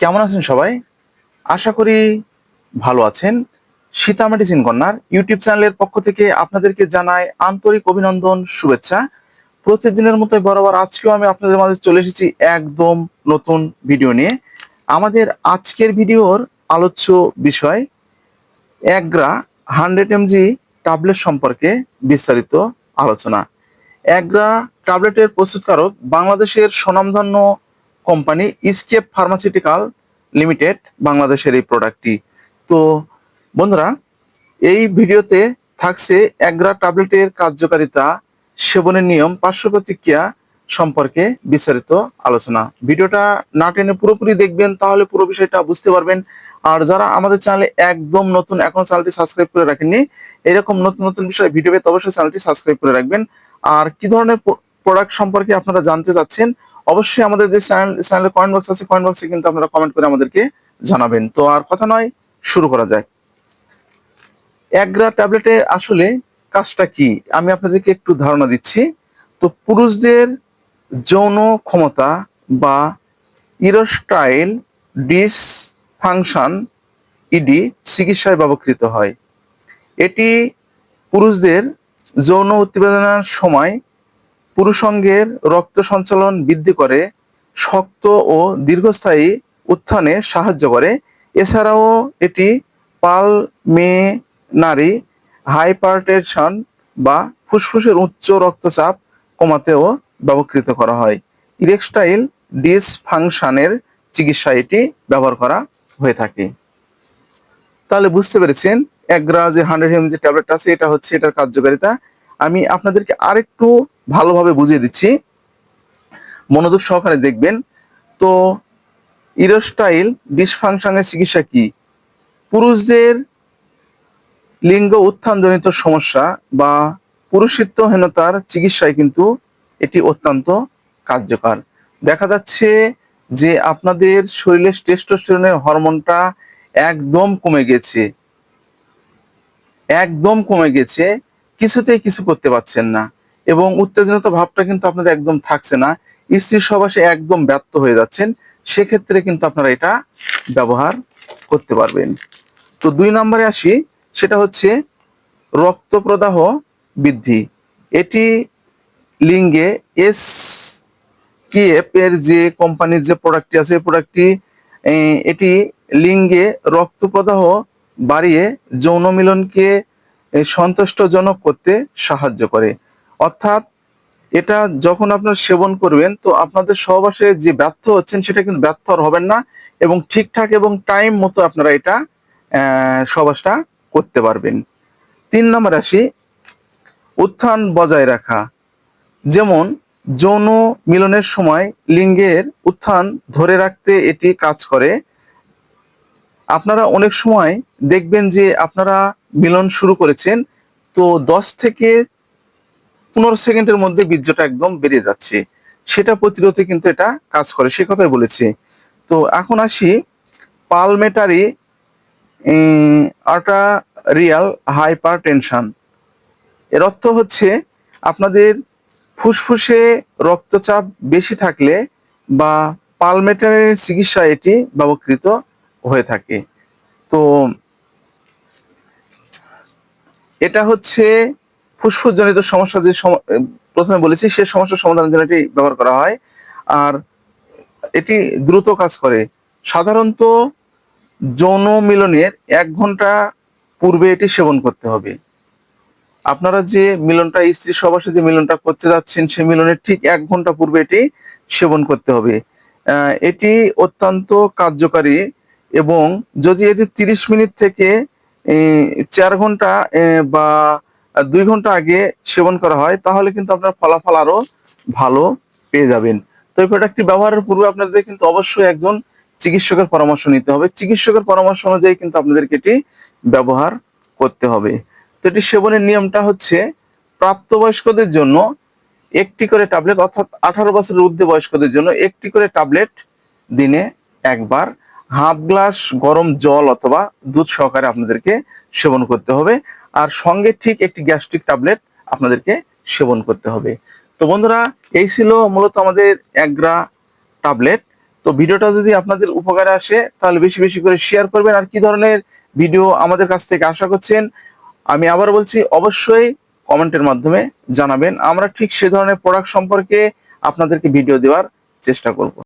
কেমন আছেন সবাই? আশা করি ভালো আছেন। সীতা মেডিসিন কর্নার ইউটিউব চ্যানেলের পক্ষ থেকে আপনাদেরকে জানাই আন্তরিক অভিনন্দন, শুভেচ্ছা। প্রতিদিনের মতোই বরাবর আজকেও আমি আপনাদের মাঝে চলে এসেছি একদম নতুন ভিডিও নিয়ে। আমাদের আজকের ভিডিওর আলোচ্য বিষয় অ্যাগ্রা 100 mg ট্যাবলেট সম্পর্কে বিস্তারিত আলোচনা। অ্যাগ্রা ট্যাবলেটের প্রস্তুতকারক বাংলাদেশের স্বনামধন্য কোম্পানি ইসকেপ ফার্মাসিউটিক্যাল লিমিটেড, বাংলাদেশের এই প্রোডাক্টটি। তো বন্ধুরা, এই ভিডিওতে থাকছে অ্যাগ্রা ট্যাবলেটের কার্যকারিতা, সেবনের নিয়ম, পার্শ্ব প্রতিক্রিয়া সম্পর্কে বিস্তারিত আলোচনা। ভিডিওটা না টেনে পুরোপুরি দেখবেন, তাহলে পুরো বিষয়টা বুঝতে পারবেন। আর যারা আমাদের চ্যানেলে একদম নতুন, এখন চ্যানেলটি সাবস্ক্রাইব করে রাখেননি, এরকম নতুন নতুন বিষয়ে ভিডিও পেতে অবশ্যই চ্যানেলটি সাবস্ক্রাইব করে রাখবেন। আর কি ধরনের প্রোডাক্ট সম্পর্কে আপনারা জানতে চাচ্ছেন, অবশ্যই আমাদের যে চ্যানেলের কমেন্ট বক্স আছে, কমেন্ট বক্সে কিন্তু আপনারা কমেন্ট করে আমাদেরকে জানাবেন। তো আর কথা নয়, শুরু করা যাক। অ্যাগ্রা ট্যাবলেটের আসলে কাজটা কি আমি আপনাদেরকে একটু ধারণা দিচ্ছি। তো পুরুষদের যৌন ক্ষমতা বা ইরেকটাইল ডিসফাংশন ইডি চিকিৎসায় ব্যবহৃত হয়। এটি পুরুষদের যৌন উত্তেজনার সময় পুরুষাঙ্গের রক্ত সঞ্চালন বৃদ্ধি করে, শক্ত ও দীর্ঘস্থায়ী উত্থানে সাহায্য করে। এছাড়াও এটি পালমেনারি হাইপারটেনশন বা ফুসফুসের উচ্চ রক্তচাপ কমাতেও ব্যবহৃত করা হয়। ইরেকটাইল ডিসফাংশনের চিকিৎসায় এটি ব্যবহার করা হয়ে থাকে। তাহলে বুঝতে পেরেছেন অ্যাগ্রা যে 100 mg ট্যাবলেট আছে, এটা হচ্ছে এটার কার্যকারিতা। আমি আপনাদেরকে আরেকটু ভালোভাবে বুঝিয়ে দিচ্ছি, মনোযোগ সহকারে দেখবেন। তো ইরেকটাইল ডিসফাংশনের চিকিৎসা কি? পুরুষদের লিঙ্গ উত্থানজনিত সমস্যা বা পুরুষত্বহীনতার চিকিৎসায় কিন্তু এটি অত্যন্ত কার্যকর। দেখা যাচ্ছে যে আপনাদের শরীরে টেস্টোস্টেরনের হরমোনটা একদম কমে গেছে, কিছুতেই কিছু করতে পারছেন না, এবং উত্তেজনিত ভাবটা কিন্তু আপনাদের একদম থাকছে না, স্ত্রীর সহবাসে একদম ব্যর্থ হয়ে যাচ্ছেন। সেক্ষেত্রে কিন্তু আপনারা এটা ব্যবহার করতে পারবেন। তো 2 নম্বরে আসি, সেটা হচ্ছে রক্ত প্রদাহ বৃদ্ধি। এটি লিঙ্গে এসকেএফ এর যে কোম্পানির যে প্রোডাক্টটি আছে, এই প্রোডাক্টটি এটি লিঙ্গে রক্ত প্রদাহ বাড়িয়ে যৌন মিলনকে সন্তুষ্টজনক করতে সাহায্য করে। অর্থাৎ এটা যখন আপনারা সেবন করবেন, তো আপনাদের সহবাসে যে ব্যর্থ হচ্ছেন সেটা কিন্তু ব্যর্থ আর হবেন না, এবং ঠিকঠাক এবং টাইম মতো আপনারা এটা সহবাসটা করতে পারবেন। 3 নম্বর আসি, উত্থান বজায় রাখা। যেমন যৌন মিলনের সময় লিঙ্গের উত্থান ধরে রাখতে এটি কাজ করে। আপনারা অনেক সময় দেখবেন যে আপনারা মিলন শুরু করেছেন, তো 10 থেকে 15 সেকেন্ডের মধ্যে বীর্যটা একদম বেরিয়ে যাচ্ছে, সেটা প্রতিরোধে কিন্তু এটা কাজ করে, সে কথাই বলেছি। তো এখন আসি পালমেটারি আর্টারিয়াল হাইপারটেনশন। এর অর্থ হচ্ছে আপনাদের ফুসফুসে রক্তচাপ বেশি থাকলে বা পালমেটারি চিকিৎসায় এটি ব্যবহৃত হয়ে থাকে। তো এটা হচ্ছে ফুসফুসজনিত সমস্যা, যে প্রথমে বলেছি, সে সমস্যার সমাধানের জন্য এটি ব্যবহার করা হয়। আর এটি দ্রুত কাজ করে। সাধারণত যৌন মিলনের 1 ঘন্টা পূর্বে এটি সেবন করতে হবে। আপনারা যে মিলনটা, স্ত্রী সহবাসে যে মিলনটা করতে যাচ্ছেন, সেই মিলনের ঠিক 1 ঘন্টা পূর্বে এটি সেবন করতে হবে। এটি অত্যন্ত কার্যকারী, এবং যদি এটি 30 মিনিট থেকে 4 ঘন্টা বা 2 ঘন্টা আগে সেবন করা হয়, তাহলে কিন্তু আপনার ফলাফল আরো ভালো পেয়ে যাবেন। তো এই প্রোডাক্টটি ব্যবহারের পূর্বে আপনাদের কিন্তু অবশ্যই একজন চিকিৎসকের পরামর্শ নিতে হবে। চিকিৎসকের পরামর্শ অনুযায়ী কিন্তু আপনাদেরকে এটি ব্যবহার করতে হবে। তো এটি সেবনের নিয়মটা হচ্ছে, প্রাপ্তবয়স্কদের জন্য 1টি করে ট্যাবলেট, অর্থাৎ 18 বছরের ঊর্ধ্বে বয়স্কদের জন্য 1টি করে ট্যাবলেট দিনে একবার, হাফ গ্লাস গরম জল অথবা দুধ সহকারে আপনাদেরকে সেবন করতে হবে। আর সঙ্গে ঠিক একটি গ্যাস্ট্রিক ট্যাবলেট আপনাদেরকে সেবন করতে হবে। তো বন্ধুরা, এই ছিল মূলত আমাদের অ্যাগ্রা ট্যাবলেট। তো ভিডিওটা যদি আপনাদের উপকারে আসে তাহলে বেশি বেশি করে শেয়ার করবেন। আর কি ধরনের ভিডিও আমাদের কাছ থেকে আশা করছেন আমি আবার বলছি, অবশ্যই কমেন্টের মাধ্যমে জানাবেন। আমরা ঠিক সে ধরনের প্রোডাক্ট সম্পর্কে আপনাদেরকে ভিডিও দেওয়ার চেষ্টা করব।